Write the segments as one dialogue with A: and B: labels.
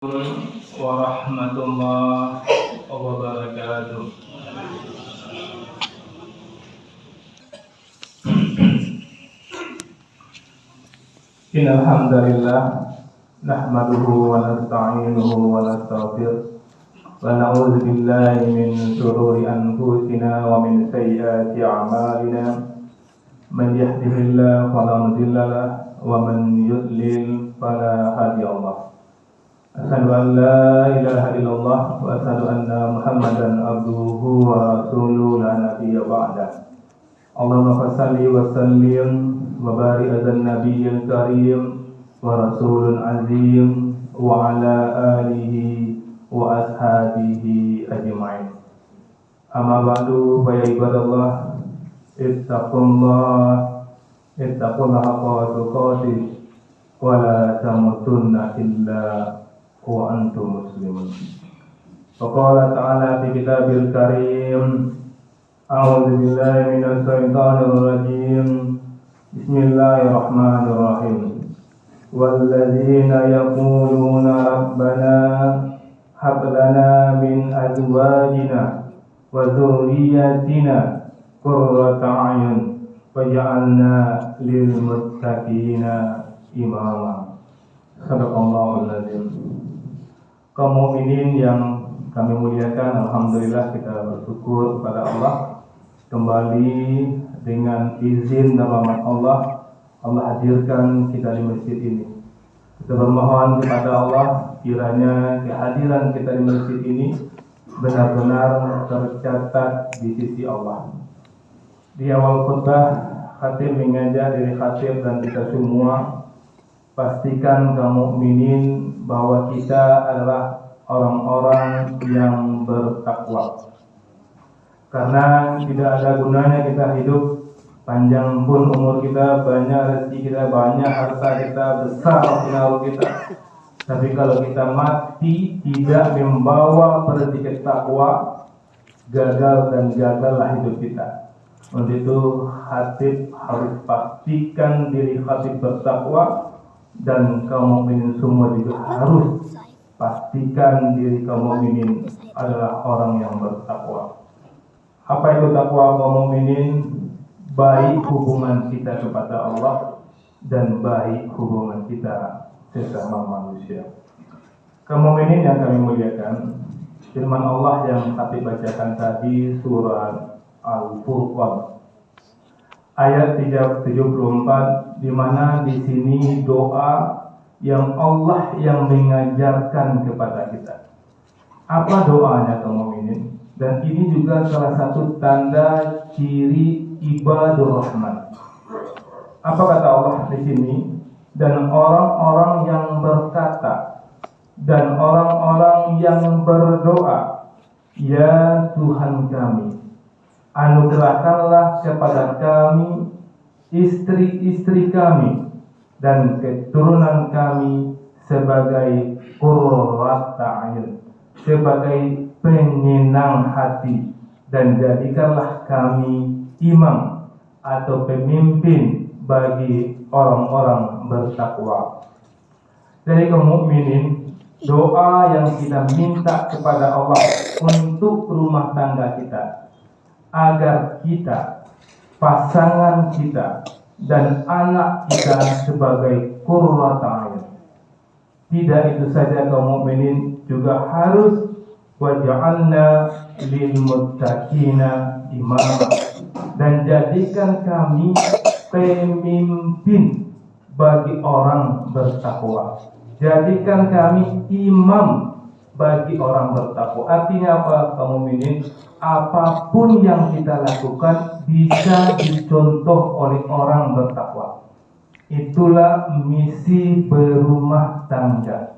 A: Warahmatullahi wabarakatuh. Innal hamdalillah nahmaduhu wa nasta'inuhu wa nastaghfiruh wa na'udzu billahi min shururi anfusina wa min sayyiati a'malina. Man yahdihillahu fala mudilla lahu wa man yudlil fala hadiya lahu. Asyhadu an la ilaha illallah wa asyhadu anna Muhammadan abduhu wa rasuluhu la nabiyya ba'da. Allahumma shalli wa sallim wa barik ala nabiyil karim wa rasulun azim wa ala alihi wa ashabihi ajma'in. Amma ba'du, fa ya ibadallah ittaqullaha haqqa tuqatih wa la tamutunna illa wa antum muslimun. Faqala ta'ala fi kitabil karim, a'udzu billahi minasy syaithanir rajim. Bismillahirrahmanirrahim. Walladzina yaquluna rabbana hab lana min azwajina wa dzurriyyatina qurrata a'yun waj'alna lil muttaqina imama. Sadaqallahul azim. Kaum mukminin yang kami muliakan, alhamdulillah kita bersyukur kepada Allah kembali dengan izin dan rahmat Allah hadirkan kita di masjid ini. Kita bermohon kepada Allah kiranya kehadiran kita di masjid ini benar-benar tercatat di sisi Allah. Di awal khutbah khatib mengajak diri khatib dan kita semua, pastikan kaum mukminin bahwa kita adalah orang-orang yang bertakwa. Karena tidak ada gunanya kita hidup panjang pun umur kita, banyak rezeki kita, banyak harta kita, besar pengaruh kita, tapi kalau kita mati tidak membawa predikat takwa, gagallah hidup kita. Untuk itu khatib harus pastikan diri khatib bertakwa, dan kaum mukminin semua juga harus pastikan diri kaum mukminin adalah orang yang bertakwa. Apa itu takwa kaum mukminin? Baik hubungan kita kepada Allah dan baik hubungan kita sesama manusia. Kaum mukminin yang kami muliakan, firman Allah yang kami bacakan tadi surat Al-Furqan ayat 74, di mana di sini doa yang Allah yang mengajarkan kepada kita. Apa doanya kaum mukminin? Dan ini juga salah satu tanda ciri ibadur rahman. Apa kata Allah di sini? Dan orang-orang yang berkata dan orang-orang yang berdoa, ya Tuhan kami, anugerahkanlah kepada kami istri-istri kami dan keturunan kami sebagai qurrata a'yun, sebagai penyenang hati, dan jadikanlah kami imam atau pemimpin bagi orang-orang bertakwa. Dari kaum mukminin, doa yang kita minta kepada Allah untuk rumah tangga kita, agar kita, pasangan kita, dan anak kita sebagai qurrata a'yun. Tidak itu saja kaum mukminin, juga harus waj'alna lil muttaqina imama, dan jadikan kami pemimpin bagi orang bertakwa. Jadikan kami imam bagi orang bertakwa. Artinya apa kaum mukminin? Apapun yang kita lakukan bisa dicontoh oleh orang bertakwa. Itulah misi berumah tangga.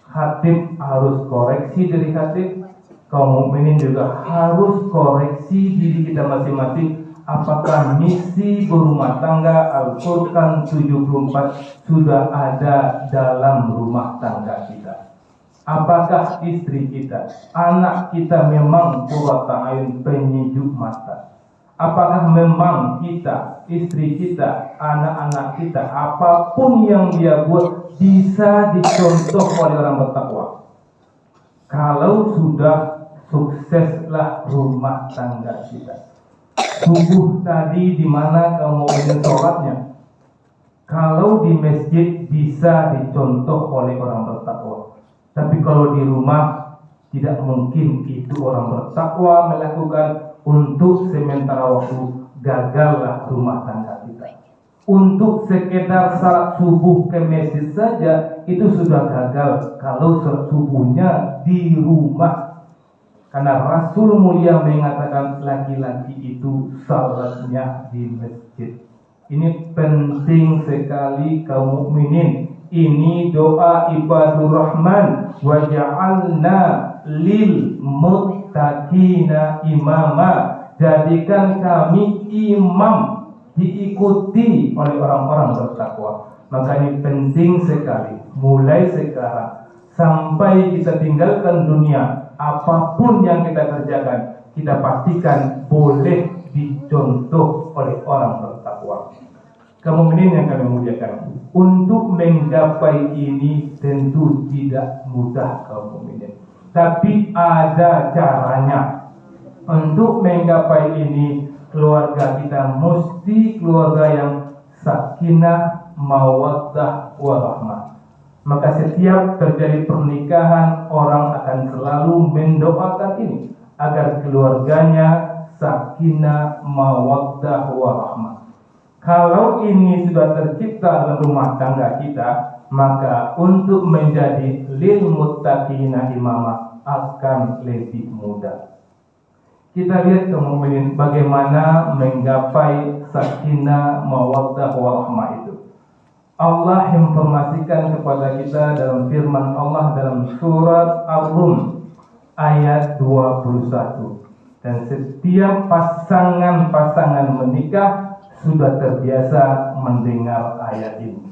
A: Khatib harus koreksi diri khatib, kaum mukminin juga harus koreksi diri kita masing-masing. Apakah misi berumah tangga Al-Furqan 74 sudah ada dalam rumah tangga kita? Apakah istri kita, anak kita memang qurrata a'yun, penyejuk mata? Apakah memang kita, istri kita, anak-anak kita, apapun yang dia buat bisa dicontoh oleh orang bertakwa? Kalau sudah sukseslah rumah tangga kita. Subuh tadi di mana kamu ingin sholatnya? Kalau di masjid bisa dicontoh oleh orang bertakwa. Tapi kalau di rumah tidak mungkin itu orang bertakwa melakukan. Untuk sementara waktu gagallah rumah tangga kita. Untuk sekedar salat subuh ke masjid saja itu sudah gagal kalau salat subuhnya di rumah. Karena Rasul mulia mengatakan laki-laki itu salatnya di masjid. Ini penting sekali kaum mukminin. Ini doa ibadur rahman, waj'alna lil muttaqina imama. Jadikan kami imam, diikuti oleh orang-orang bertakwa. Maka ini penting sekali. Mulai sekarang sampai kita tinggalkan dunia, apapun yang kita kerjakan, kita pastikan boleh dicontoh oleh orang bertakwa. Kaum mukminin yang kami muliakan, untuk menggapai ini tentu tidak mudah kaum mukminin. Tapi ada caranya. Untuk menggapai ini, keluarga kita mesti keluarga yang sakinah, mawaddah, warahmah. Maka setiap terjadi pernikahan, orang akan selalu mendoakan ini agar keluarganya sakinah, mawaddah, warahmah. Kalau ini sudah tercipta dalam rumah tangga kita, maka untuk menjadi lil muttaqina imama akan lebih mudah. Kita lihat kaum mukminin bagaimana menggapai sakinah, mawaddah, warahmah itu. Allah informasikan kepada kita dalam firman Allah dalam surat Ar-Rum ayat 21. Dan setiap pasangan-pasangan menikah sudah terbiasa mendengar ayat ini.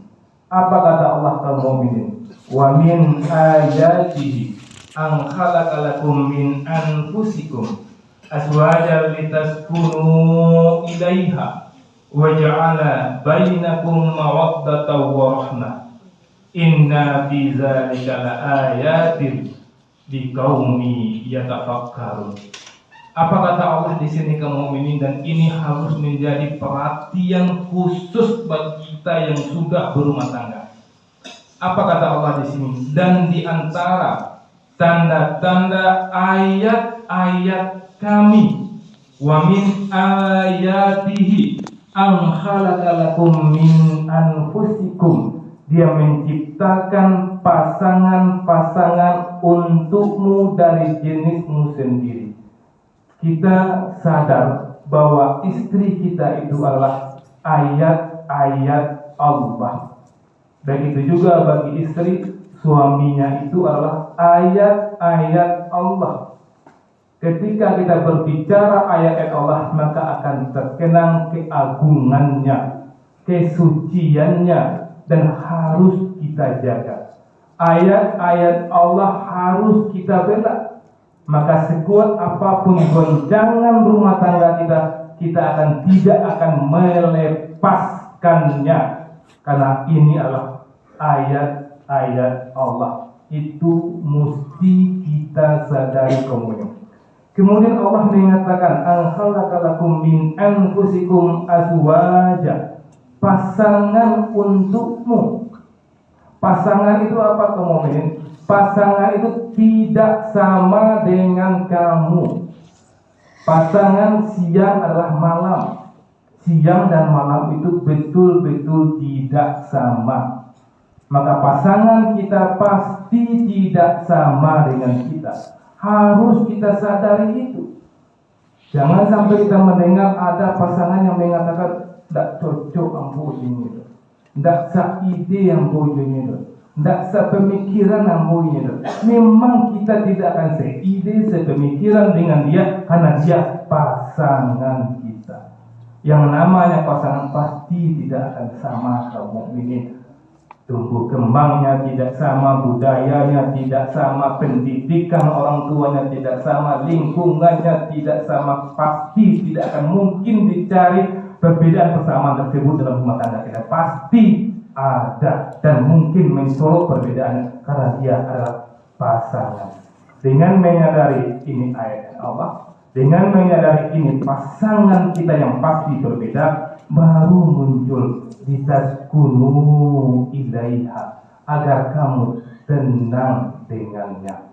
A: Apa kata Allah kaum mukminin? Wa min ayatihi an khalaqalakum min anfusikum azwajan litaskunu ilaiha wa ja'ala bainakum mawaddatan wa rahmah. Inna fi dzalika laayatin liqaumi yatafakkarun. Apa kata Allah di sini kaum mukminin, dan ini harus menjadi perhatian khusus bagi kita yang sudah berumah tangga. Apa kata Allah di sini? Dan di antara tanda-tanda ayat-ayat kami, wa min ayatihi an khalaqalakum min anfusikum. Dia menciptakan pasangan-pasangan untukmu dari jenismu sendiri. Kita sadar bahwa istri kita itu adalah ayat-ayat Allah. Begitu juga bagi istri, suaminya itu adalah ayat-ayat Allah. Ketika kita berbicara ayat-ayat Allah, maka akan terkenang keagungannya, kesuciannya, dan harus kita jaga. Ayat-ayat Allah harus kita bela. Maka sekuat apapun goncangan rumah tangga kita tidak akan melepaskannya. Karena ini adalah ayat-ayat Allah. Itu mesti kita sadari kemudian. Kemudian Allah mengatakan, an khalaqalakum min anfusikum azwaja. Pasangan untukmu. Pasangan itu apa kemudian? Pasangan itu tidak sama dengan kamu. Pasangan siang adalah malam. Siang dan malam itu betul-betul tidak sama. Maka pasangan kita pasti tidak sama dengan kita. Harus kita sadari itu. Jangan sampai kita mendengar ada pasangan yang mengatakan tidak cocok ambo ini, tidak seide ambo ini, tidak sepemikiran ambo ini. Memang kita tidak akan seide, sepemikiran dengan dia karena dia pasangan kita. Yang namanya pasangan pasti tidak akan sama kaum mukminin. Tumbuh kembangnya tidak sama, budayanya tidak sama, pendidikan orang tuanya tidak sama, lingkungannya tidak sama. Pasti tidak akan mungkin dicari perbedaan persamaan tersebut dalam rumah tangga kita. Pasti ada dan mungkin mencolok perbedaan karena dia adalah pasangan. Dengan menyadari ini ayat Allah, dengan menyadari ini pasangan kita yang pasti berbeda, baru muncul ditaskunu ilaiha, agar kamu tenang dengannya.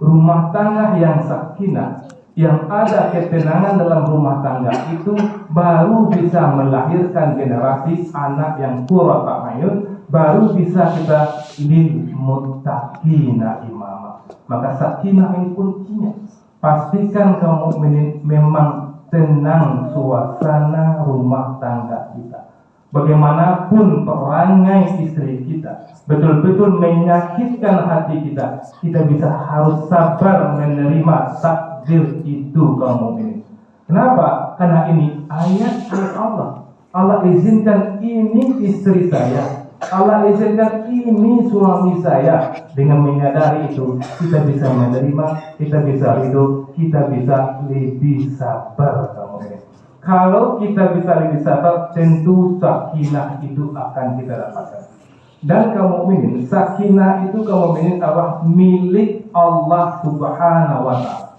A: Rumah tangga yang sakinah, yang ada ketenangan dalam rumah tangga itu baru bisa melahirkan generasi anak yang qurrata ayun, baru bisa kita lil muttaqina imama. Maka sakinah ini kuncinya. Pastikan kaum mukminin memang tenang suasana rumah tangga kita. Bagaimanapun perangai istri kita betul-betul menyakitkan hati kita, kita bisa harus sabar menerima takdir itu kaum mukminin. Kenapa? Karena ini ayat Allah. Allah izinkan ini istri saya, Allah izinkan ini suami saya. Dengan menyadari itu, kita bisa menerima, kita bisa ridho, kita bisa lebih sabar kaum mukminin. Kalau kita bisa lebih sabar, tentu sakinah itu akan kita dapatkan. Dan kaum mukminin, sakinah itu kaum mukminin adalah milik Allah Subhanahu wa taala.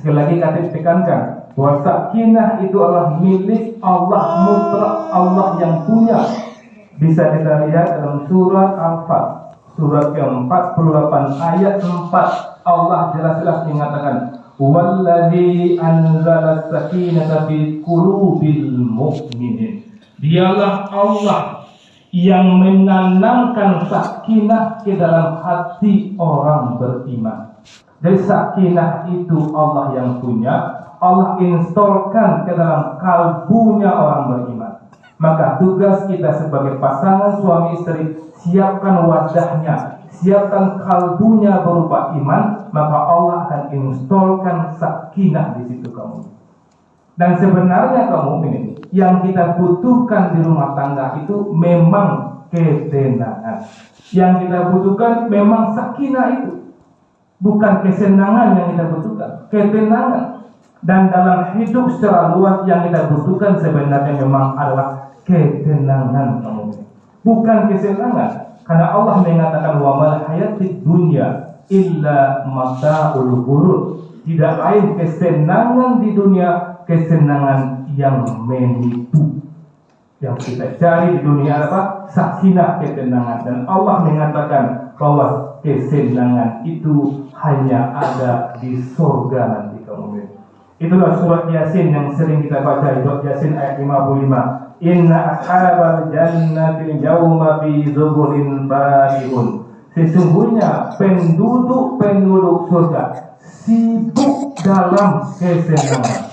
A: Sekali lagi kata tekankan bahwa sakinah itu adalah milik Allah mutlak, Allah yang punya. Bisa kita lihat dalam surat Al-Fat, surat ke-48 ayat 4, Allah jelas-jelas mengatakan, "Wallazi anzala as-sakinata fi qulubil mu'minin." Dialah Allah yang menanamkan sakinah ke dalam hati orang beriman. Jadi sakinah itu Allah yang punya, Allah installkan ke dalam kalbunya orang beriman. Maka tugas kita sebagai pasangan suami istri, siapkan wadahnya, siapkan kalbunya berupa iman, maka Allah akan installkan sakinah di situ kamu. Dan sebenarnya kamu ini yang kita butuhkan di rumah tangga itu memang ketenangan. Yang kita butuhkan memang sakinah itu, bukan kesenangan yang kita butuhkan, ketenangan. Dan dalam hidup secara luas yang kita butuhkan sebenarnya memang adalah ketenangan kamu, bukan kesenangan. Karena Allah mengatakan wa mal hayatid dunya illa mata'ul ghurur. Tidak lain kesenangan di dunia, kesenangan yang menipu. Yang kita cari di dunia apa? Sakinah, ketenangan. Dan Allah mengatakan bahwa kesenangan itu hanya ada di surga nanti kamu. Itulah surat Yasin yang sering kita baca, surat Yasin ayat 55. Inna ashabal jannati yawma fi zuburin barihun. Sesungguhnya penduduk surga sibuk dalam kesenangan.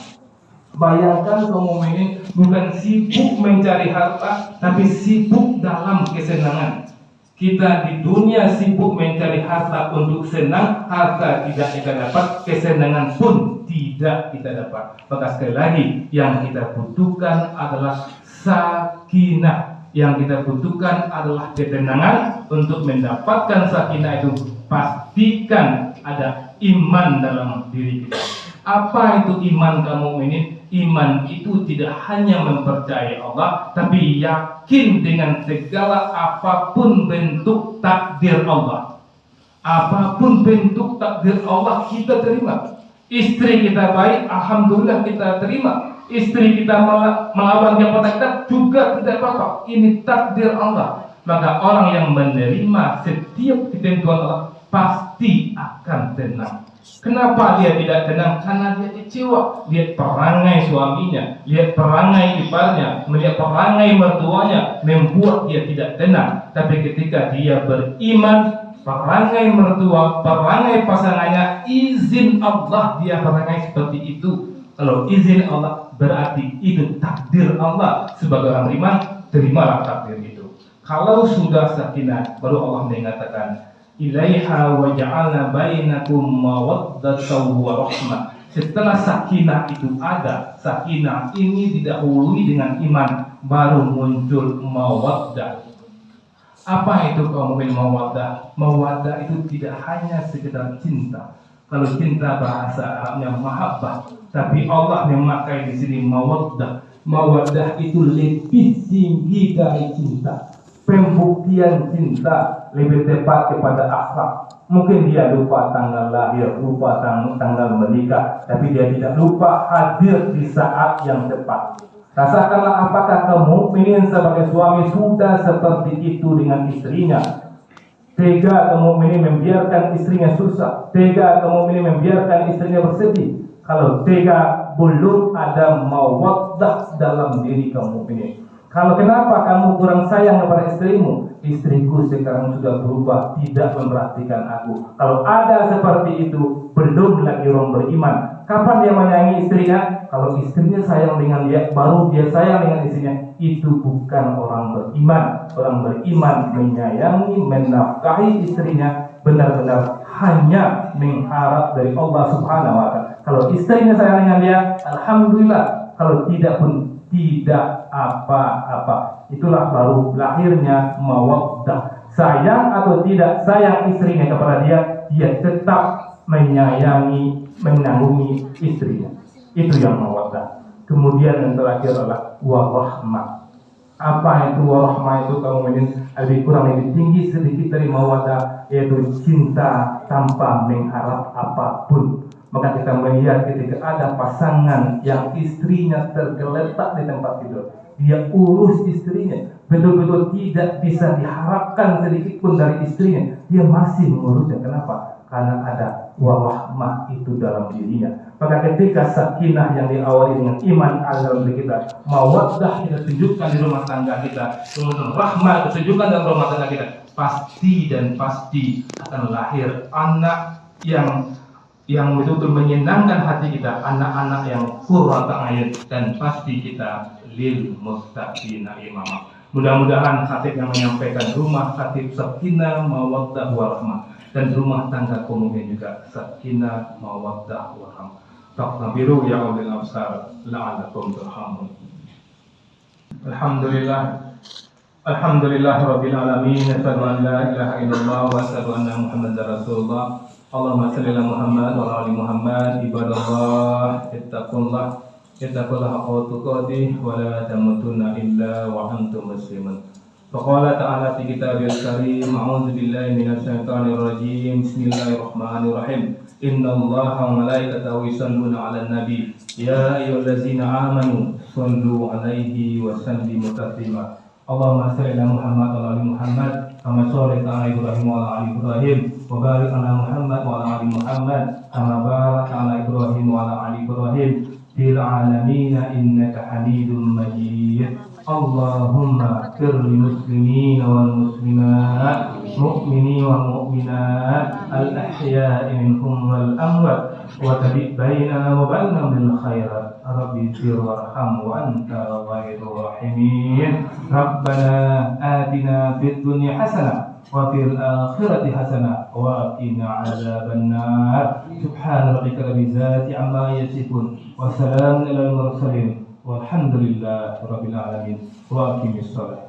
A: Bayangkan kaum mukminin, bukan sibuk mencari harta, tapi sibuk dalam kesenangan. Kita di dunia sibuk mencari harta untuk senang, harta tidak kita dapat, kesenangan pun tidak kita dapat. Maka sekali lagi, yang kita butuhkan adalah sakinah. Yang kita butuhkan adalah ketenangan. Untuk mendapatkan sakinah itu, pastikan ada iman dalam diri kita. Apa itu iman kamu ini? Iman itu tidak hanya mempercayai Allah, tapi yakin dengan segala apapun bentuk takdir Allah. Apapun bentuk takdir Allah kita terima. Istri kita baik, alhamdulillah kita terima. Istri kita melawan kepada kita juga tidak apa-apa. Ini takdir Allah. Maka orang yang menerima setiap ketentuan Allah pasti akan tenang. Kenapa dia tidak tenang? Karena dia kecewa. Lihat perangai suaminya, lihat perangai iparnya, melihat perangai mertuanya, membuat dia tidak tenang. Tapi ketika dia beriman, perangai mertua, perangai pasangannya, izin Allah dia perangai seperti itu. Kalau izin Allah berarti itu takdir Allah. Sebagai orang beriman, terimalah takdir itu. Kalau sudah sakinah, baru Allah mengatakan, ilaiha wa ja'alna bainakum mawaddatan wa rahmah. Setelah sakinah itu ada, sakinah ini didahului dengan iman, baru muncul mawaddah. Apa itu kaum mukmin mawaddah? Mawaddah itu tidak hanya sekedar cinta. Kalau cinta bahasa Arabnya mahabbah, tapi Allah memakai di sini mawaddah. Mawaddah itu lebih tinggi dari cinta. Pembuktian cinta lebih tepat kepada akhlak. Mungkin dia lupa tanggal lahir, lupa tanggal menikah, tapi dia tidak lupa hadir di saat yang tepat. Rasakanlah apakah kaum mukminin sebagai suami sudah seperti itu dengan istrinya. Tega kaum mukminin membiarkan istrinya susah, tega kaum mukminin membiarkan istrinya bersedih. Kalau tega, belum ada mawaddah dalam diri kaum mukminin. Kalau kenapa kamu kurang sayang kepada istrimu? Istriku sekarang sudah berubah, tidak memperhatikan aku. Kalau ada seperti itu, belum lagi orang beriman. Kapan dia menyayangi istrinya? Kalau istrinya sayang dengan dia, baru dia sayang dengan istrinya. Itu bukan orang beriman. Orang beriman menyayangi, menafkahi istrinya, benar-benar hanya mengharap dari Allah Subhanahu wa Ta'ala. Kalau istrinya sayang dengan dia, alhamdulillah. Kalau tidak pun tidak apa-apa. Itulah baru lahirnya mawaddah. Sayang atau tidak sayang istrinya kepada dia, dia tetap menyayangi, menanggungi istrinya. Itu yang mawaddah. Kemudian yang terakhir adalah warahmah. Apa itu warahmah itu? Kamu lebih kurang lebih tinggi sedikit dari mawaddah, yaitu cinta tanpa mengharap apapun. Maka kita melihat ketika ada pasangan yang istrinya tergeletak di tempat tidur, dia urus istrinya, betul-betul tidak bisa diharapkan sedikit pun dari istrinya, dia masih mengurusnya. Kenapa? Karena ada warahmah itu dalam dirinya. Maka ketika sakinah yang diawali dengan iman dalam diri kita, mawaddah kita tunjukkan di rumah tangga kita, kemudian rahmah kita tunjukkan dalam rumah tangga kita, pasti dan pasti akan lahir anak yang betul-betul menyenangkan hati kita, anak-anak yang qurrata ayun, dan pasti kita lil muttaqina imama. Mudah-mudahan khatib yang menyampaikan rumah khatib sakinah mawaddah warahmah, dan rumah tangga komuknya juga sakinah mawaddah warahmah. Takbiru ya ulil absar la'allakum turhamun. Alhamdulillah rabbil alamin, asyhadu an la ilaha illallah wa asyhadu anna muhammadar rasulullah. Allahumma shalli ala Muhammad wa ala ali Muhammad. Ibadallah, ittaqullah haqqa tuqatih wa la tamutunna illa wa antum muslimun. Faqala ta'ala fi kitabil karim, a'udzu billahi minasy syaithanir rajim. Bismillahirrahmanirrahim. Innallaha wa malaikatahu yusholluna 'alan nabi. Ya ayyuhallazina amanu shallu 'alaihi wa sallimu taslima. Allahumma shalli ala Muhammad wa ala ali Muhammad kama shallaita ala Ibrahim wa ala ali Ibrahim wa barik ala Muhammad wa ala ali Muhammad kama barakta ala Ibrahim wa ala ali Ibrahim fil alamin innaka Hamidum Majid. Allahumma ighfir lil muslimin wal muslimat, mu'minin wal mu'minat, al ahya'i minhum wal amwat, wa tabi' bainana wa bainahum bil khairat. Rabbi ighfir warham wa anta khairur rahimin. Rabbana atina fid dunya hasanah wa fil akhirati hasanah wa qina adzaban nar. Subhana rabbika rabbil izzati amma yasifun wa salamun alal mursalin walhamdulillahi rabbil alamin. Wa aqimis shalah.